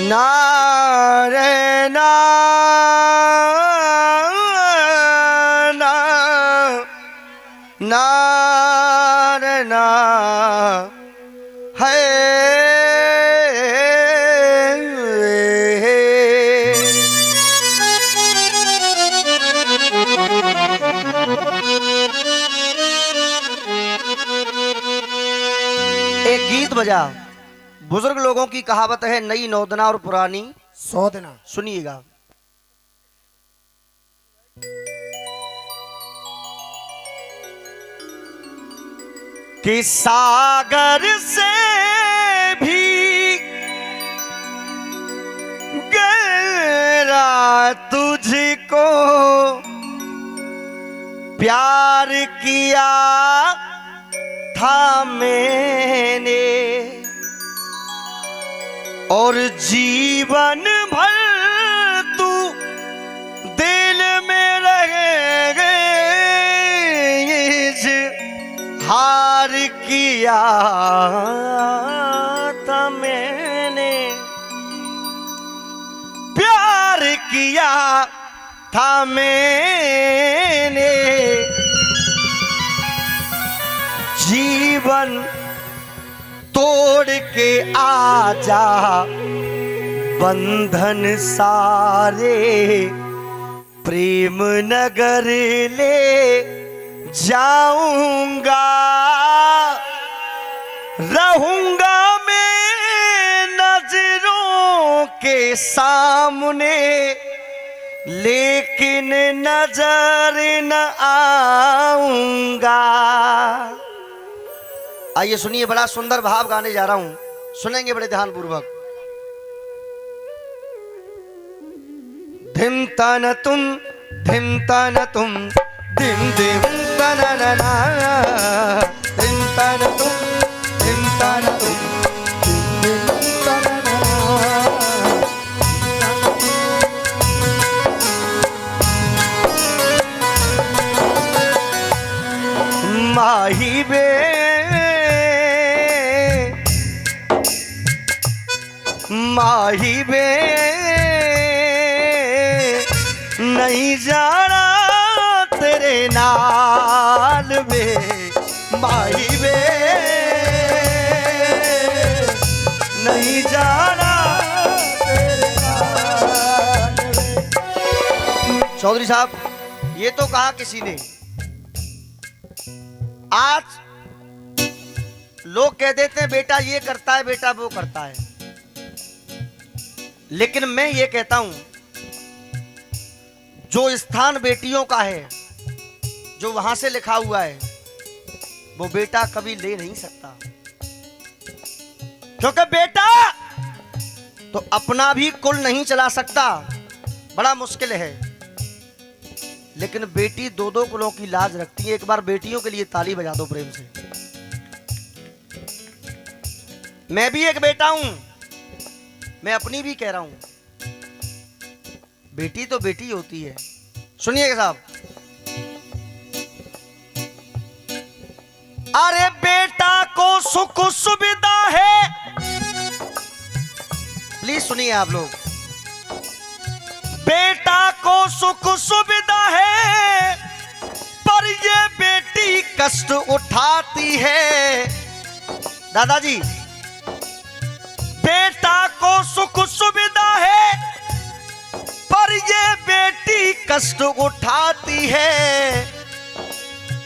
ना रे ना ना ना रे ना है। एक गीत बजा। बुजुर्ग लोगों की कहावत है, नई नौदना और पुरानी सौदना। सुनिएगा। कि सागर से भी गहरा तुझको प्यार किया था मैंने, और जीवन भर तू दिल में रहे, हार किया था मैंने, प्यार किया था मैंने, जीवन तोड़ के आजा बंधन सारे प्रेम नगर ले जाऊंगा, रहूंगा मैं नजरों के सामने, लेकिन नजर न आऊंगा। आइए सुनिए, बड़ा सुंदर भाव गाने जा रहा हूं, सुनेंगे बड़े ध्यान पूर्वक। धिम तन तुम धिम तन तुम धिम धिम तन ना, धिम तन तुम धिम तन तुम धिम तन माही बे माही बे नहीं जाना तेरे नाल में, माही बे नहीं जाना तेरे नाल में। चौधरी साहब, ये तो कहा किसी ने, आज लोग कह देते हैं बेटा ये करता है, बेटा वो करता है, लेकिन मैं ये कहता हूं जो स्थान बेटियों का है, जो वहां से लिखा हुआ है, वो बेटा कभी ले नहीं सकता, क्योंकि बेटा तो अपना भी कुल नहीं चला सकता, बड़ा मुश्किल है, लेकिन बेटी दो दो कुलों की लाज रखती है। एक बार बेटियों के लिए ताली बजा दो प्रेम से। मैं भी एक बेटा हूं, मैं अपनी भी कह रहा हूं, बेटी तो बेटी होती है। सुनिएगा साहब, अरे बेटा को सुख सुविधा है, प्लीज सुनिए आप लोग, बेटा को सुख सुविधा है, पर ये बेटी कष्ट उठाती है। दादाजी, बेटा को सुख सुविधा है, पर ये बेटी कष्ट उठाती है,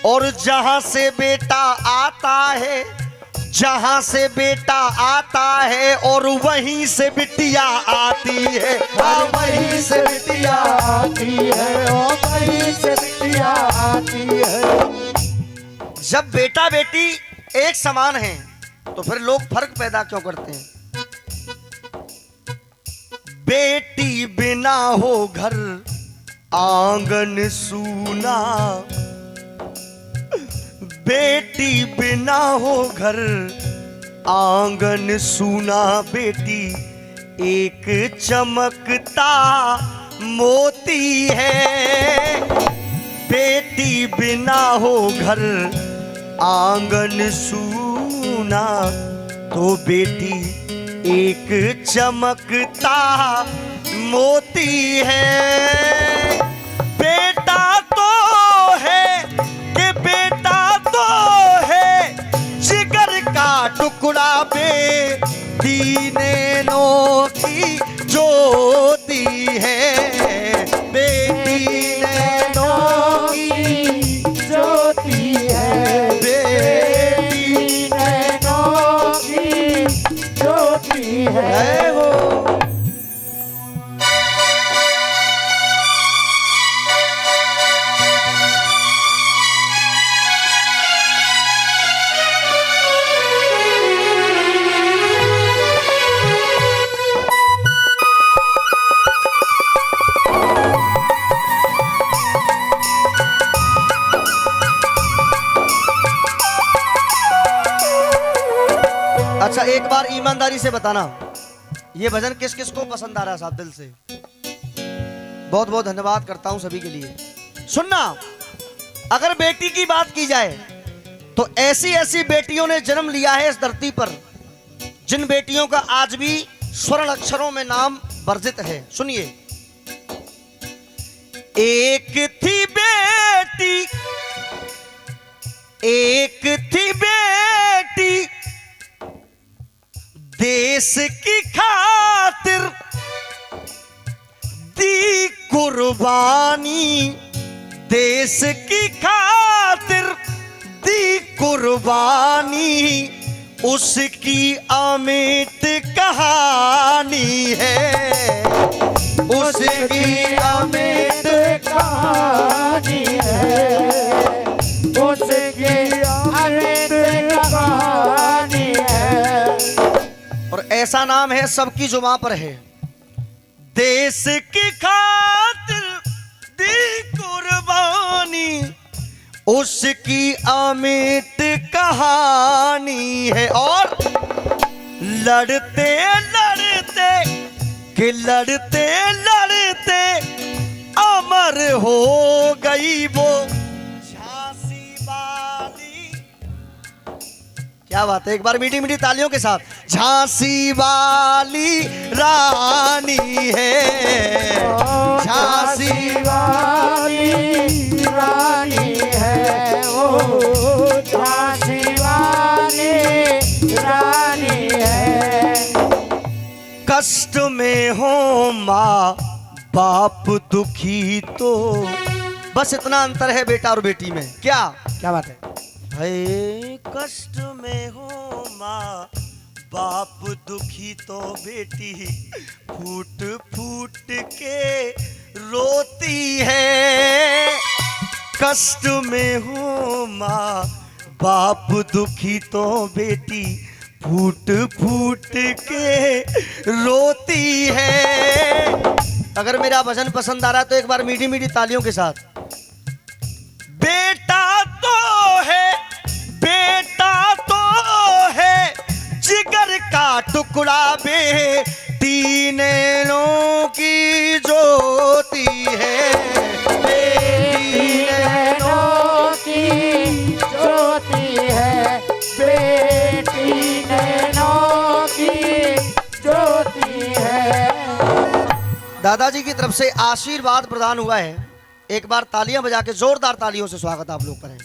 और जहां से बेटा आता है, जहां से बेटा आता है, और वहीं से बिटिया आती है, और वहीं से बिटिया आती है, और वहीं से बिटिया आती है। जब बेटा बेटी एक समान हैं, तो फिर लोग फर्क पैदा क्यों करते हैं? बेटी बिना हो घर आंगन सूना, बेटी बिना हो घर आंगन सूना, बेटी एक चमकता मोती है, बेटी बिना हो घर आंगन सूना, तो बेटी एक चमकता मोती है। बेटा तो है कि बेटा तो है, जिगर का टुकड़ा बेटी नैनों की ज्योति है। बेटी नैनों की ज्योति है, बेटी नैनों की ज्योति है वो। अच्छा, एक बार ईमानदारी से बताना, ये भजन किस किस को पसंद आ रहा है साहब दिल से? बहुत बहुत धन्यवाद करता हूं सभी के लिए। सुनना, अगर बेटी की बात की जाए तो ऐसी ऐसी बेटियों ने जन्म लिया है इस धरती पर, जिन बेटियों का आज भी स्वर्ण अक्षरों में नाम वर्जित है। सुनिए, एक थी बेटी, एक थी बेटी, देश की खातिर दी कुर्बानी, देश की खातिर दी कुर्बानी, उसकी अमिट कहानी है। उसकी अमिट कहानी है, उसकी अमिट कहानी है। और ऐसा नाम है सबकी जुबां पर है। देश की खातिर दी कुर्बानी, उसकी अमिट कहानी है। और लड़ते लड़ते कि लड़ते लड़ते अमर हो गई वो झांसी वाली। क्या बात है, एक बार मीठी मीठी तालियों के साथ। झांसी वाली रानी है, झांसी वाली रानी है वो, झांसी वाली रानी है। कष्ट में हो माँ बाप दुखी तो, बस इतना अंतर है बेटा और बेटी में। क्या क्या बात है? है कष्ट में हो माँ बाप दुखी तो बेटी फूट फूट के रोती है। कष्ट में हो माँ बाप दुखी तो बेटी फूट फूट के रोती है। अगर मेरा भजन पसंद आ रहा है तो एक बार मीठी मीठी तालियों के साथ। बेटा तो है, बेटा तो है, जिगर का टुकड़ा बेटी नैनों की ज्योति है। बेटी नैनों की ज्योति है, बेटी नैनों की ज्योति है। दादाजी की तरफ से आशीर्वाद प्रदान हुआ है। एक बार तालियां बजा के जोरदार तालियों से स्वागत आप लोग करें।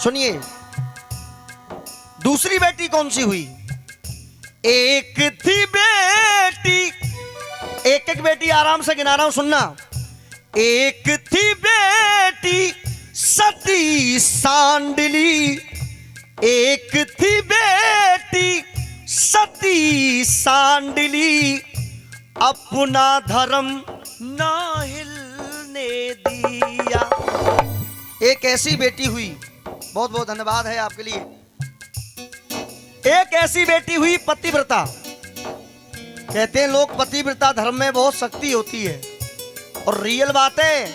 सुनिए, दूसरी बेटी कौन सी हुई? एक थी बेटी, एक एक बेटी आराम से गिना रहा हूं, सुनना। एक थी बेटी सती सांडली, एक थी बेटी सती सांडली, अपना धर्म ना हिलने दिया। एक ऐसी बेटी हुई, बहुत बहुत धन्यवाद है आपके लिए। एक ऐसी बेटी हुई पतिव्रता। कहते हैं लोग पतिव्रता धर्म में बहुत शक्ति होती है, और रियल बात है,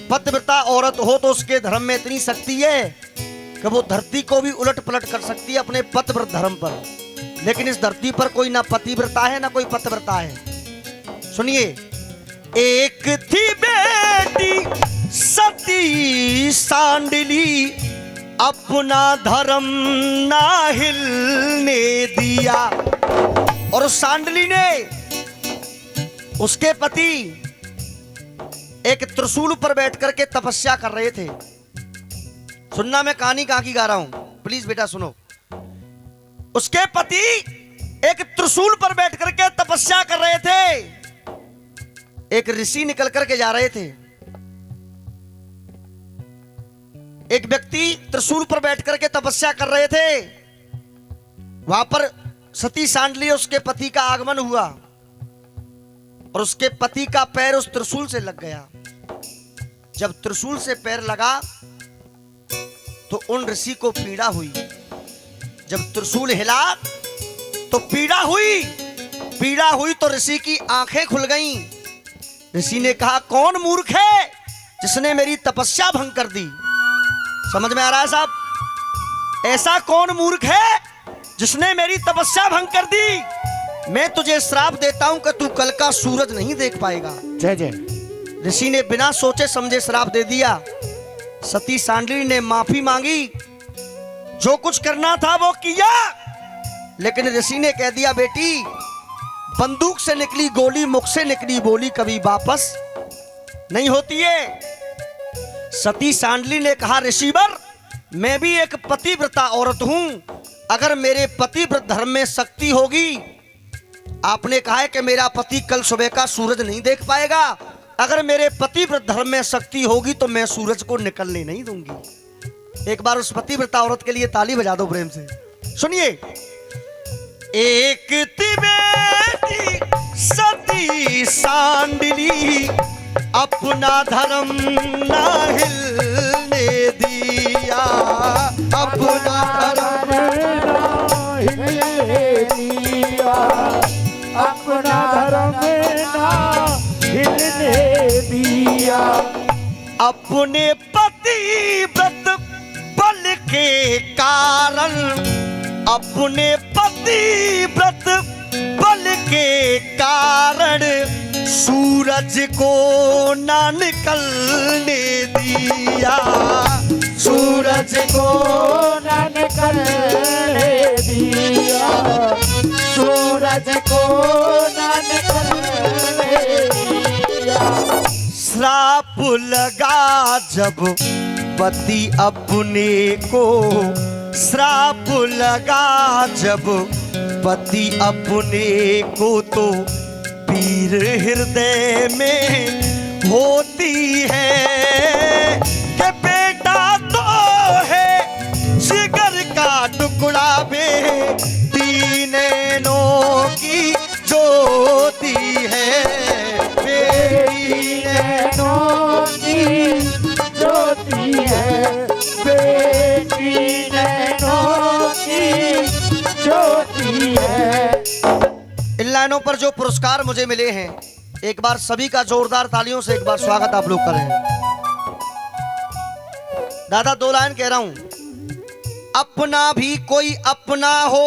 पतिव्रता औरत हो तो उसके धर्म में इतनी शक्ति है कि वो धरती को भी उलट पलट कर सकती है अपने पतिव्रत धर्म पर। लेकिन इस धरती पर कोई ना पतिव्रता है ना कोई पतिव्रता है। सुनिए, एक थी बेटी सती सांडली, अपना धर्म ना हिलने दिया। और उस सांडली ने उसके पति एक त्रिशूल पर बैठ करके तपस्या कर रहे थे। सुनना, मैं कहानी कहां की गा रहा हूं, प्लीज बेटा सुनो। उसके पति एक त्रिशूल पर बैठ करके तपस्या कर रहे थे। एक ऋषि निकल करके जा रहे थे। एक व्यक्ति त्रिशूल पर बैठ करके तपस्या कर रहे थे। वहां पर सती सांडली उसके पति का आगमन हुआ और उसके पति का पैर उस त्रिशूल से लग गया। जब त्रिशूल से पैर लगा तो उन ऋषि को पीड़ा हुई। जब त्रिशूल हिला तो पीड़ा हुई तो ऋषि की आंखें खुल गईं। ऋषि ने कहा, कौन मूर्ख है जिसने मेरी तपस्या भंग कर दी? समझ में आ रहा है साहब? ऐसा कौन मूर्ख है जिसने मेरी तपस्या भंग कर दी? मैं तुझे श्राप देता हूं कि तू कल का सूरज नहीं देख पाएगा। जय जय। ऋषि ने बिना सोचे समझे श्राप दे दिया। सती सांडली ने माफी मांगी, जो कुछ करना था वो किया, लेकिन ऋषि ने कह दिया, बेटी बंदूक से निकली गोली, मुख से निकली बोली कभी वापस नहीं होती है। सती सांडली ने कहा, ऋषिवर मैं भी एक पतिव्रता औरत हूं। अगर मेरे पतिव्रत धर्म में शक्ति होगी, आपने कहा है कि मेरा पति कल सुबह का सूरज नहीं देख पाएगा, अगर मेरे पतिव्रत धर्म में शक्ति होगी तो मैं सूरज को निकलने नहीं दूंगी। एक बार उस पतिव्रता औरत के लिए ताली बजा दो प्रेम से। सुनिए, एक बेटी सती सांडली अपना धर्म ना हिलने दिया, अपना धर्म ना हिलने दिया, अपना धर्म ना हिलने दिया। अपने पतिव्रत बल के कारण, अपने पतिव्रत बल के कारण सूरज को ना निकलने दिया, सूरज को ना निकलने दिया, सूरज को ना निकलने दिया। श्राप लगा जब पति अपने को, श्राप लगा जब पति अपने को, तो पीर हृदय में होती है कि बेटा तो है जिगर का टुकड़ा में नैनों की ज्योति है, बेटी नैनों की ज्योति है, बेटी नैनों की ज्योति है। इन लाइनों पर जो पुरस्कार मुझे मिले हैं, एक बार सभी का जोरदार तालियों से एक बार स्वागत आप लोग करें। दादा दो लाइन कह रहा हूं। अपना भी कोई अपना हो,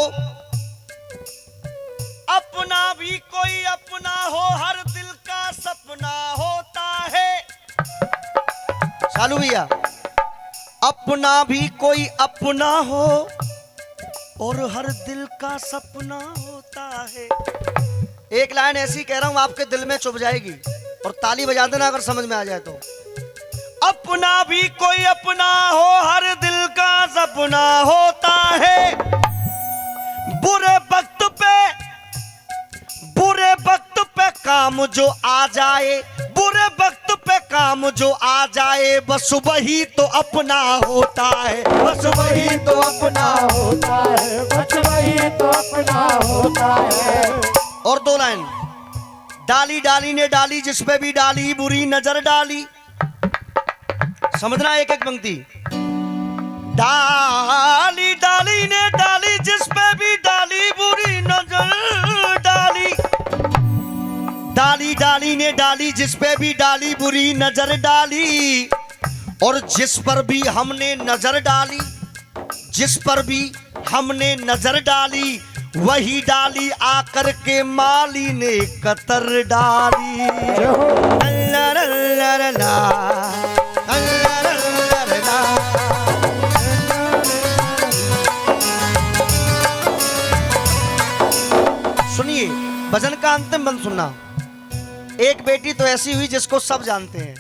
अपना भी कोई अपना हो, हर दिल का सपना होता है। शालू भैया, अपना भी कोई अपना हो और हर दिल का सपना होता है। एक लाइन ऐसी कह रहा हूं आपके दिल में चुभ जाएगी और ताली बजा देना अगर समझ में आ जाए तो। अपना भी कोई अपना हो, हर दिल का सपना होता है। बुरे वक्त पे काम जो आ जाए, बुरे वक्त पे काम जो आ जाए, बस वही तो अपना होता है, बस वही तो अपना होता है, बस वही तो अपना होता है। और दो लाइन। डाली डाली ने डाली जिस पे भी डाली बुरी नजर डाली। समझना एक एक पंक्ति। डाली डाली ने डाली जिस पे भी डाली बुरी नजर डाली। डाली डाली ने डाली जिस पे भी डाली बुरी नजर डाली। और जिस पर भी हमने नजर डाली, जिस पर भी हमने नजर डाली, वही डाली आकर के माली ने कतर डाली। अल्लाह अल्लाह अल्लाह अल्लाह अल्लाह अल्लाह। भजन का अंतिम बंद सुनना। एक बेटी तो ऐसी हुई जिसको सब जानते हैं।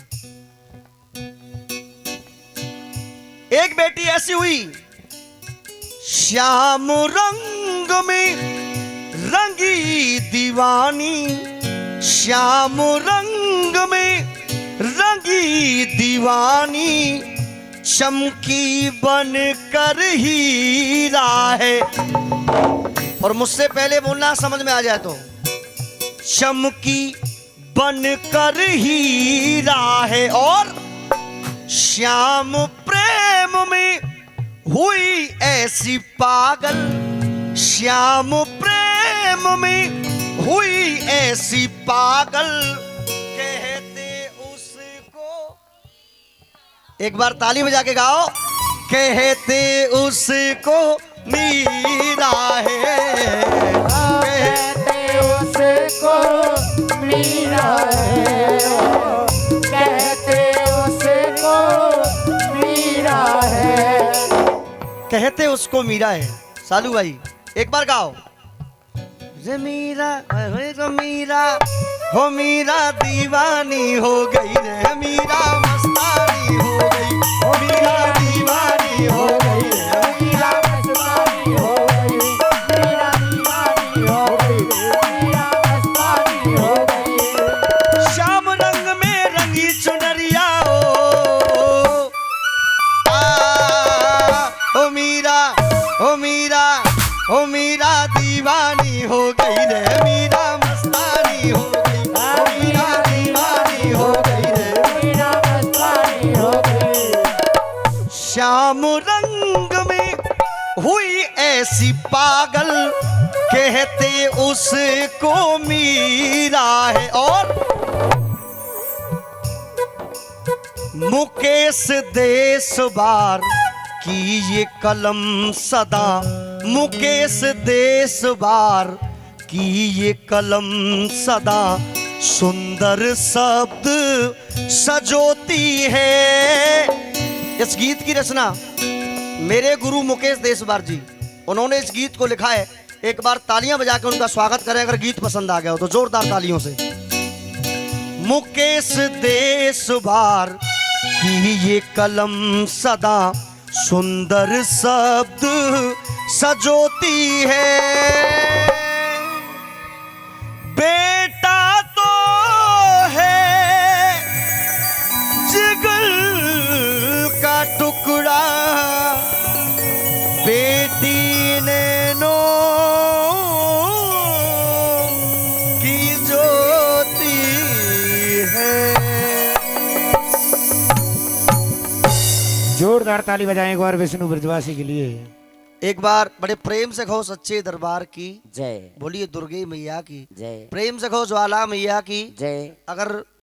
एक बेटी ऐसी हुई, श्याम रंग में रंगी दीवानी, श्याम रंग में रंगी दीवानी, चमकी बन कर हीरा है। और मुझसे पहले बोलना समझ में आ जाए तो, चमकी बन कर हीरा है। और श्याम प्रेम में हुई ऐसी पागल, श्याम प्रेम में हुई ऐसी पागल, कहते उसको, एक बार ताली बजा के गाओ, कहते उसको मीरा है, कहते उसको मीरा है, कहते उसको मीरा है, कहते उसको मीरा है। सालू भाई एक बार गाओ। रे मीरा हो मीरा, हो मीरा दीवानी हो गई रे, मीरा मस्तानी हो गई, हो मीरा दीवानी हो गई रे, मीरा मस्तानी हो गई, मीरा दीवानी हो गई, मीरा मस्तानी हो गई। श्याम रंग में रंगी चुनरिया ओ मीरा, ओ मीरा, ओ मीरा दीवानी हो गई रे, मीरा मस्तानी हो गई, ओ मीरा दीवानी हो गई रे, मीरा मस्तानी हो गई। श्याम रंग में हुई ऐसी पागल, कहते उसको मीरा है। और मुकेश देश बार की ये कलम सदा, मुकेश देश बार की ये कलम सदा, सुंदर शब्द सजोती है। इस गीत की रचना मेरे गुरु मुकेश देशवार जी, उन्होंने इस गीत को लिखा है। एक बार तालियां बजा के उनका स्वागत करें अगर गीत पसंद आ गया हो तो, जोरदार तालियों से। मुकेश देशवार की ये कलम सदा, सुंदर शब्द सजोती है। बेटा तो है जिगर का टुकड़ा, बेटी नैनो की ज्योति है। जोरदार ताली बजाएं एक बार विष्णु ब्रजवासी के लिए। एक बार बड़े प्रेम से कहो सच्चे दरबार की जय। बोलिए दुर्गे मैया की जय। प्रेम से कहो ज्वाला मैया की जय। अगर